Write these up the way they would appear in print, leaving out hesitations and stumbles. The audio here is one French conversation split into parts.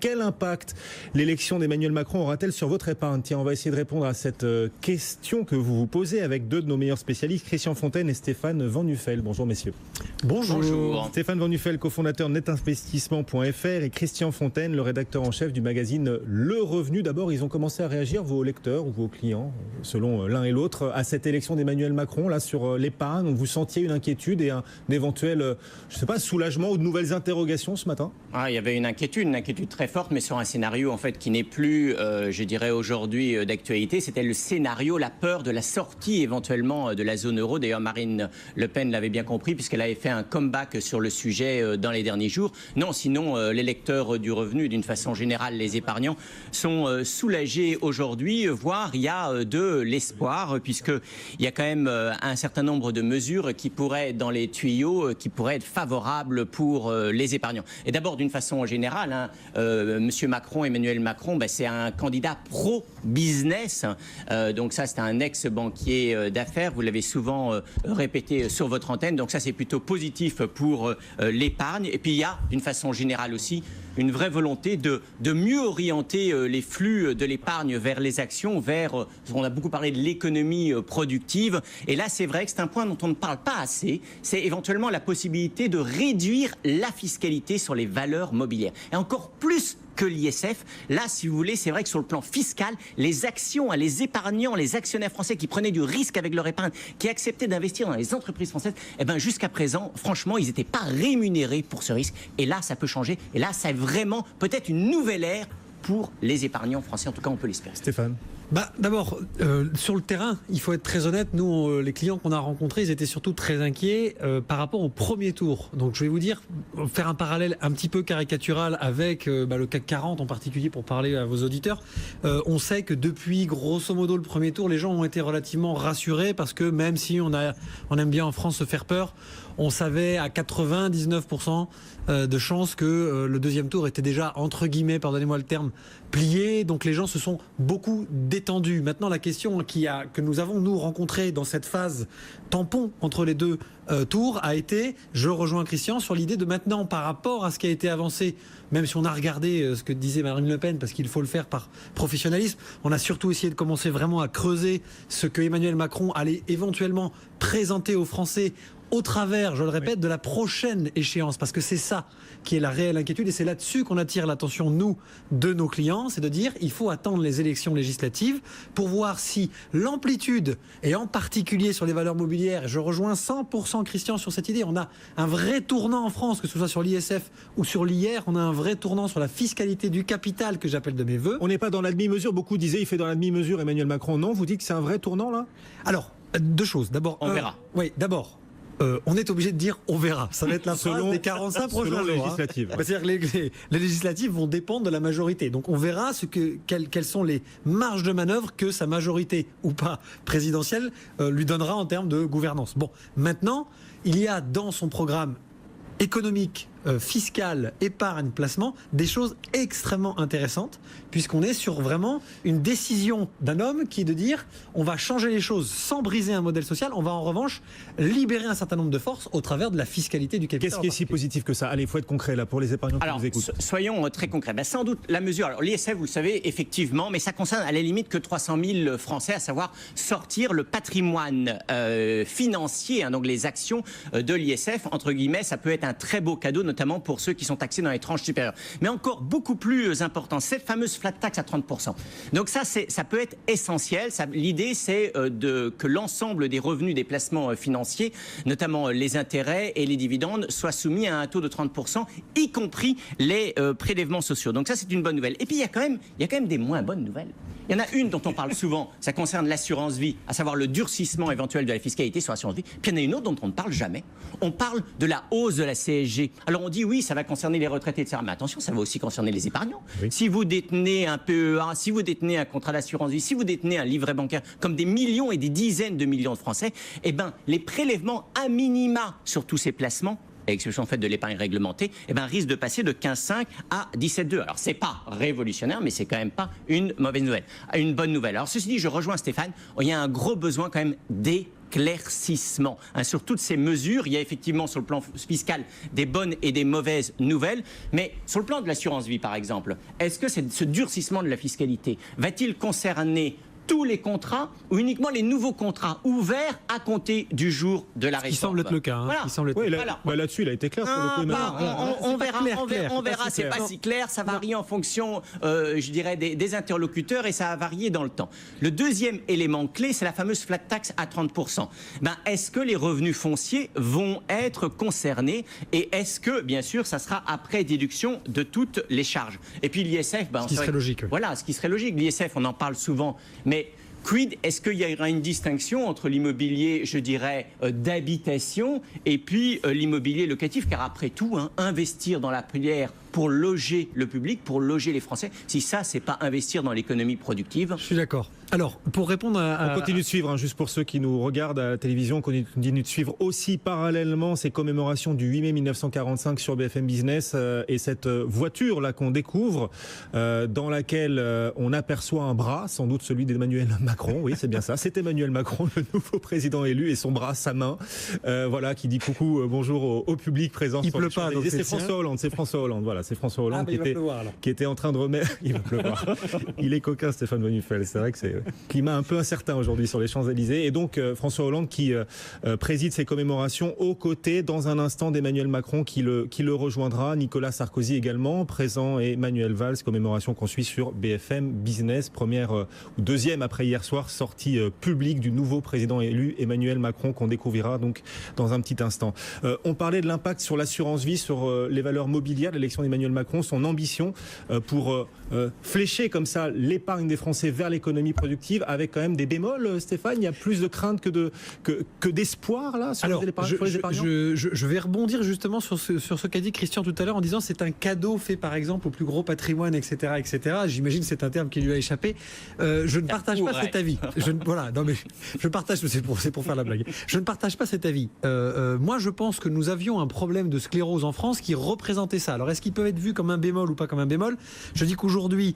Quel impact l'élection d'Emmanuel Macron aura-t-elle sur votre épargne? Tiens, on va essayer de répondre à cette question que vous vous posez avec deux de nos meilleurs spécialistes, Christian Fontaine et Stéphane Van Nuffel. Bonjour messieurs. Bonjour. Stéphane Van Nuffel, cofondateur de netinvestissement.fr et Christian Fontaine, le rédacteur en chef du magazine Le Revenu. D'abord, ils ont commencé à réagir, vos lecteurs ou vos clients, selon l'un et l'autre, à cette élection d'Emmanuel Macron, là, sur l'épargne. Donc, vous sentiez une inquiétude et un éventuel, je ne sais pas, soulagement ou de nouvelles interrogations ce matin? Il y avait une inquiétude très forte, mais sur un scénario en fait qui n'est plus, je dirais aujourd'hui, d'actualité. C'était le scénario, la peur de la sortie éventuellement de la zone euro. D'ailleurs, Marine Le Pen l'avait bien compris puisqu'elle avait fait un comeback sur le sujet dans les derniers jours. Non, sinon, les lecteurs du Revenu, d'une façon générale, les épargnants, sont soulagés aujourd'hui, voire il y a de l'espoir, puisqu'il y a quand même un certain nombre de mesures qui pourraient être dans les tuyaux, qui pourraient être favorables pour les épargnants. Et d'abord, d'une façon générale, Monsieur Macron, Emmanuel Macron, c'est un candidat pro-business. Donc ça, c'est un ex-banquier d'affaires. Vous l'avez souvent répété sur votre antenne. Donc ça, c'est plutôt positif pour l'épargne. Et puis il y a, d'une façon générale aussi, une vraie volonté de mieux orienter les flux de l'épargne vers les actions, vers, on a beaucoup parlé de l'économie productive. Et là, c'est vrai que c'est un point dont on ne parle pas assez. C'est éventuellement la possibilité de réduire la fiscalité sur les valeurs mobilières. Et encore plus que l'ISF. Là, si vous voulez, c'est vrai que sur le plan fiscal, les actions, les épargnants, les actionnaires français qui prenaient du risque avec leur épargne, qui acceptaient d'investir dans les entreprises françaises, jusqu'à présent, franchement, ils n'étaient pas rémunérés pour ce risque. Et là, ça peut changer. Et là, ça est vraiment peut-être une nouvelle ère pour les épargnants français. En tout cas, on peut l'espérer. Stéphane. D'abord, sur le terrain, il faut être très honnête, nous, les clients qu'on a rencontrés, ils étaient surtout très inquiets par rapport au premier tour. Donc je vais vous dire, faire un parallèle un petit peu caricatural avec le CAC 40 en particulier pour parler à vos auditeurs. On sait que depuis grosso modo le premier tour, les gens ont été relativement rassurés parce que même si on aime bien en France se faire peur, on savait à 99% de chances que le deuxième tour était déjà, entre guillemets, pardonnez-moi le terme, plié. Donc les gens se sont beaucoup détendus. Maintenant, la question que nous avons, nous, rencontrée dans cette phase tampon entre les deux tours a été, je rejoins Christian, sur l'idée de maintenant, par rapport à ce qui a été avancé, même si on a regardé ce que disait Marine Le Pen, parce qu'il faut le faire par professionnalisme, on a surtout essayé de commencer vraiment à creuser ce que Emmanuel Macron allait éventuellement présenter aux Français au travers, je le répète, de la prochaine échéance, parce que c'est ça qui est la réelle inquiétude et c'est là-dessus qu'on attire l'attention, nous, de nos clients, c'est de dire il faut attendre les élections législatives pour voir si l'amplitude, et en particulier sur les valeurs mobilières, et je rejoins 100% Christian sur cette idée, on a un vrai tournant en France, que ce soit sur l'ISF ou sur l'IR, on a un vrai tournant sur la fiscalité du capital que j'appelle de mes voeux. On n'est pas dans la demi-mesure, beaucoup disaient il fait dans la demi-mesure Emmanuel Macron. Non, vous dites que c'est un vrai tournant là? Alors, deux choses. D'abord, on verra. Oui, d'abord. On est obligé de dire on verra. Ça va être la phrase des 45 prochains jours. Législatives. C'est-à-dire que les législatives vont dépendre de la majorité. Donc on verra quelles sont les marges de manœuvre que sa majorité ou pas présidentielle lui donnera en termes de gouvernance. Bon, maintenant, il y a dans son programme économique, fiscal, épargne, placement, des choses extrêmement intéressantes, puisqu'on est sur vraiment une décision d'un homme qui est de dire on va changer les choses sans briser un modèle social, on va en revanche libérer un certain nombre de forces au travers de la fiscalité du capital. Qu'est-ce qui est si positif que ça? Allez, il faut être concret là pour les épargnants qui nous écoutent. Soyons très concrets. Sans doute la mesure, alors l'ISF, vous le savez, effectivement, mais ça concerne à la limite que 300 000 Français, à savoir sortir le patrimoine financier, donc les actions de l'ISF, entre guillemets, ça peut être un très beau cadeau, notamment pour ceux qui sont taxés dans les tranches supérieures. Mais encore beaucoup plus important, cette fameuse flat tax à 30%. Donc ça peut être essentiel. L'idée, c'est que l'ensemble des revenus des placements financiers, notamment les intérêts et les dividendes, soient soumis à un taux de 30%, y compris les prélèvements sociaux. Donc ça, c'est une bonne nouvelle. Et puis, il y a quand même des moins bonnes nouvelles. Il y en a une dont on parle souvent, ça concerne l'assurance vie, à savoir le durcissement éventuel de la fiscalité sur l'assurance vie. Puis il y en a une autre dont on ne parle jamais. On parle de la hausse de la CSG. Alors on dit oui, ça va concerner les retraités, etc. Mais attention, ça va aussi concerner les épargnants. Oui. Si vous détenez un PEA, si vous détenez un contrat d'assurance vie, si vous détenez un livret bancaire, comme des millions et des dizaines de millions de Français, les prélèvements à minima sur tous ces placements, à l'exception en fait de l'épargne réglementée, risque de passer de 15,5 à 17,2. Alors c'est pas révolutionnaire, mais c'est quand même pas une mauvaise nouvelle. Une bonne nouvelle. Alors ceci dit, je rejoins Stéphane, il y a un gros besoin quand même d'éclaircissement. Sur toutes ces mesures, il y a effectivement sur le plan fiscal des bonnes et des mauvaises nouvelles, mais sur le plan de l'assurance vie par exemple, est-ce que ce durcissement de la fiscalité va-t-il concerner tous les contrats ou uniquement les nouveaux contrats ouverts à compter du jour de la réforme? Il semble être le cas. Voilà. Il semble être là-dessus, il a été clair sur le coup. On verra. C'est pas si clair. Ça varie en fonction, je dirais, des interlocuteurs et ça a varié dans le temps. Le deuxième élément clé, c'est la fameuse flat tax à 30%. Est-ce que les revenus fonciers vont être concernés et est-ce que, bien sûr, ça sera après déduction de toutes les charges? Et puis l'ISF, ce qui serait logique. Voilà, ce qui serait logique. L'ISF, on en parle souvent, mais quid, est-ce qu'il y aura une distinction entre l'immobilier, je dirais, d'habitation et puis l'immobilier locatif? Car après tout, investir dans la prière pour loger le public, pour loger les Français, si ça, c'est pas investir dans l'économie productive. Je suis d'accord. Alors, pour répondre à... On continue de suivre, juste pour ceux qui nous regardent à la télévision, on continue de suivre aussi parallèlement ces commémorations du 8 mai 1945 sur BFM Business et cette voiture-là qu'on découvre, dans laquelle on aperçoit un bras, sans doute celui d'Emmanuel Macron, oui c'est bien ça, c'est Emmanuel Macron, le nouveau président élu, et son bras, sa main, qui dit coucou, bonjour au public présent. Il pleut pas, donc c'est François Hollande, voilà, c'est François Hollande qui était en train de remettre... Il va pleuvoir. Il est coquin, Stéphane Bonifel, c'est vrai que c'est climat un peu incertain aujourd'hui sur les Champs-Élysées. Et donc François Hollande qui préside ces commémorations aux côtés dans un instant d'Emmanuel Macron qui le rejoindra. Nicolas Sarkozy également présent et Manuel Valls, commémoration qu'on suit sur BFM Business. Première ou deuxième après hier soir, sortie publique du nouveau président élu Emmanuel Macron qu'on découvrira donc dans un petit instant. On parlait de l'impact sur l'assurance vie, sur les valeurs mobilières de l'élection d'Emmanuel Macron, son ambition pour flécher comme ça l'épargne des Français vers l'économie productive, avec quand même des bémols, Stéphane. Il y a plus de crainte que d'espoir là sur les épargnants. Je vais rebondir justement sur ce qu'a dit Christian tout à l'heure en disant c'est un cadeau fait par exemple au plus gros patrimoine, etc., etc. J'imagine que c'est un terme qui lui a échappé. Je ne partage pas cet avis. Je partage. C'est pour faire la blague. Je ne partage pas cet avis. Moi, je pense que nous avions un problème de sclérose en France qui représentait ça. Alors, est-ce qu'il peut être vu comme un bémol ou pas comme un bémol? Je dis qu'aujourd'hui,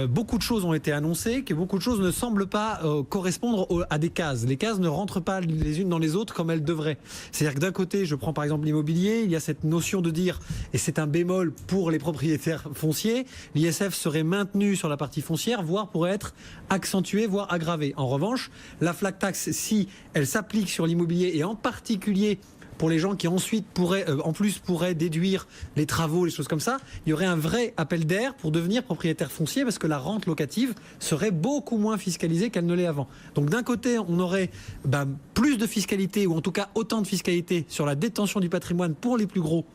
beaucoup de choses ont été annoncées, que beaucoup de choses ne semblent pas correspondre à des cases. Les cases ne rentrent pas les unes dans les autres comme elles devraient. C'est-à-dire que d'un côté, je prends par exemple l'immobilier, il y a cette notion de dire, et c'est un bémol pour les propriétaires fonciers, l'ISF serait maintenu sur la partie foncière, voire pourrait être accentué, voire aggravé. En revanche, la flat tax, si elle s'applique sur l'immobilier et en particulier pour les gens qui ensuite pourraient déduire les travaux, les choses comme ça, il y aurait un vrai appel d'air pour devenir propriétaire foncier parce que la rente locative serait beaucoup moins fiscalisée qu'elle ne l'est avant. Donc d'un côté, on aurait plus de fiscalité ou en tout cas autant de fiscalité sur la détention du patrimoine pour les plus gros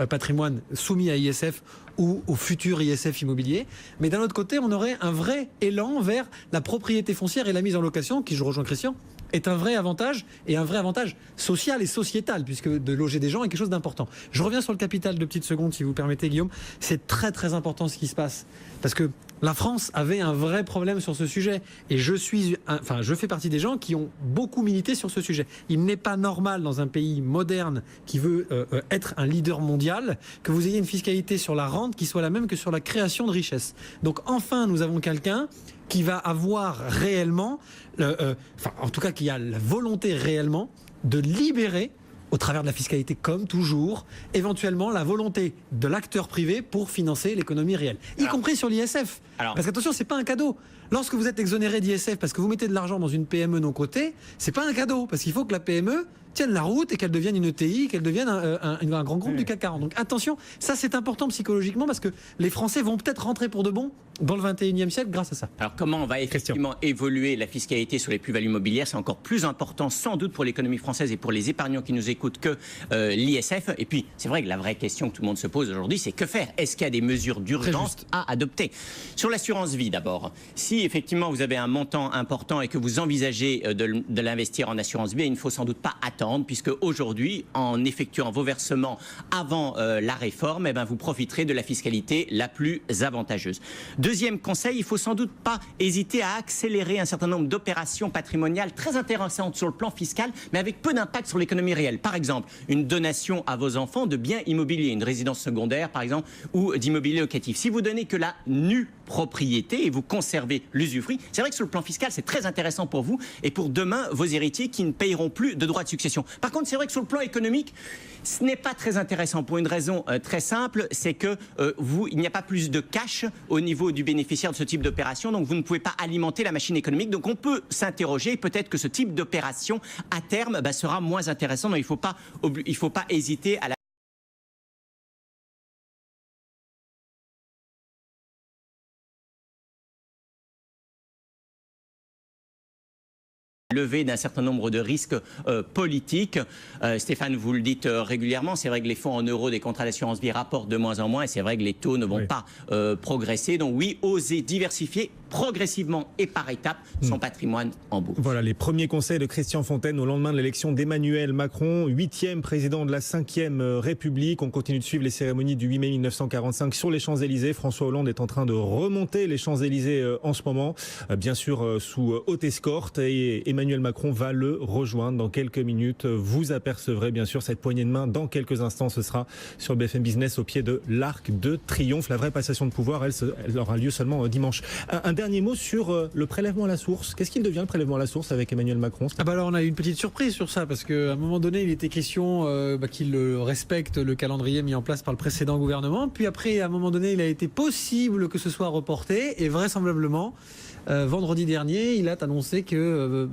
patrimoine soumis à ISF ou au futur ISF immobilier. Mais d'un autre côté, on aurait un vrai élan vers la propriété foncière et la mise en location, qui, je rejoins Christian, est un vrai avantage et un vrai avantage social et sociétal, puisque de loger des gens est quelque chose d'important. Je reviens sur le capital de petites secondes, si vous permettez, Guillaume. C'est très très important ce qui se passe, parce que la France avait un vrai problème sur ce sujet, et je fais partie des gens qui ont beaucoup milité sur ce sujet. Il n'est pas normal dans un pays moderne qui veut être un leader mondial que vous ayez une fiscalité sur la rente qui soit la même que sur la création de richesse. Donc enfin, nous avons quelqu'un qui va avoir réellement, en tout cas qui a la volonté réellement de libérer, au travers de la fiscalité comme toujours, éventuellement la volonté de l'acteur privé pour financer l'économie réelle, y compris sur l'ISF. Parce qu'attention, c'est pas un cadeau. Lorsque vous êtes exonéré d'ISF parce que vous mettez de l'argent dans une PME non cotée, c'est pas un cadeau, parce qu'il faut que la PME tienne la route et qu'elle devienne une ETI, qu'elle devienne un grand groupe du CAC 40. Donc attention, ça c'est important psychologiquement parce que les Français vont peut-être rentrer pour de bon dans le 21e siècle grâce à ça. Alors comment on va effectivement évoluer la fiscalité sur les plus-values immobilières? C'est encore plus important sans doute pour l'économie française et pour les épargnants qui nous écoutent que l'ISF. Et puis c'est vrai que la vraie question que tout le monde se pose aujourd'hui, c'est que faire? Est-ce qu'il y a des mesures d'urgence à adopter? Sur l'assurance vie d'abord, si effectivement vous avez un montant important et que vous envisagez de l'investir en assurance vie, il ne faut sans doute pas attendre, puisque aujourd'hui, en effectuant vos versements avant la réforme, vous profiterez de la fiscalité la plus avantageuse. Deuxième conseil, il ne faut sans doute pas hésiter à accélérer un certain nombre d'opérations patrimoniales très intéressantes sur le plan fiscal, mais avec peu d'impact sur l'économie réelle. Par exemple, une donation à vos enfants de biens immobiliers, une résidence secondaire par exemple, ou d'immobilier locatif. Si vous donnez que la nue propriété et vous conservez l'usufruit. C'est vrai que sur le plan fiscal, c'est très intéressant pour vous et pour demain vos héritiers qui ne payeront plus de droits de succession. Par contre, c'est vrai que sur le plan économique, ce n'est pas très intéressant pour une raison très simple, c'est que il n'y a pas plus de cash au niveau du bénéficiaire de ce type d'opération, donc vous ne pouvez pas alimenter la machine économique. Donc on peut s'interroger, peut-être que ce type d'opération à terme sera moins intéressant. Donc il faut pas hésiter à la levée d'un certain nombre de risques politiques. Stéphane, vous le dites régulièrement, c'est vrai que les fonds en euros des contrats d'assurance vie rapportent de moins en moins et c'est vrai que les taux ne vont pas progresser. Donc oui, oser diversifier progressivement et par étapes son patrimoine en bourse. Voilà les premiers conseils de Christian Fontaine au lendemain de l'élection d'Emmanuel Macron, 8e président de la 5e République. On continue de suivre les cérémonies du 8 mai 1945 sur les Champs-Élysées. François Hollande est en train de remonter les Champs-Élysées en ce moment, bien sûr sous haute escorte, et Emmanuel Macron va le rejoindre dans quelques minutes. Vous apercevrez bien sûr cette poignée de main dans quelques instants. Ce sera sur BFM Business au pied de l'Arc de Triomphe. La vraie passation de pouvoir, elle aura lieu seulement dimanche. Un dernier mot sur le prélèvement à la source. Qu'est-ce qu'il devient le prélèvement à la source avec Emmanuel Macron? Alors on a eu une petite surprise sur ça parce qu'à un moment donné il était question qu'il respecte le calendrier mis en place par le précédent gouvernement. Puis après à un moment donné il a été possible que ce soit reporté et vraisemblablement vendredi dernier il a annoncé que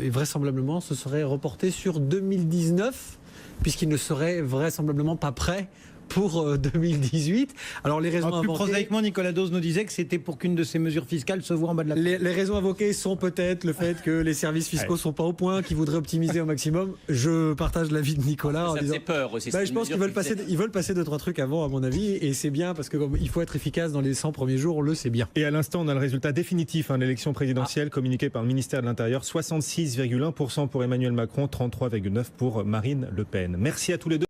vraisemblablement ce serait reporté sur 2019 puisqu'il ne serait vraisemblablement pas prêt pour 2018. Alors les raisons plus invoquées, prosaïquement, Nicolas Dose nous disait que c'était pour qu'une de ces mesures fiscales se voit en bas de la table. les raisons invoquées sont peut-être le fait que les services fiscaux sont pas au point, qu'ils voudraient optimiser au maximum. Je partage l'avis de Nicolas. Ça faisait peur aussi. Je pense qu'ils veulent passer 2-3 trucs avant, à mon avis, et c'est bien parce que il faut être efficace dans les 100 premiers jours, on le sait bien. Et à l'instant, on a le résultat définitif de l'élection présidentielle communiqué par le ministère de l'Intérieur. 66,1% pour Emmanuel Macron, 33,9% pour Marine Le Pen. Merci à tous les deux.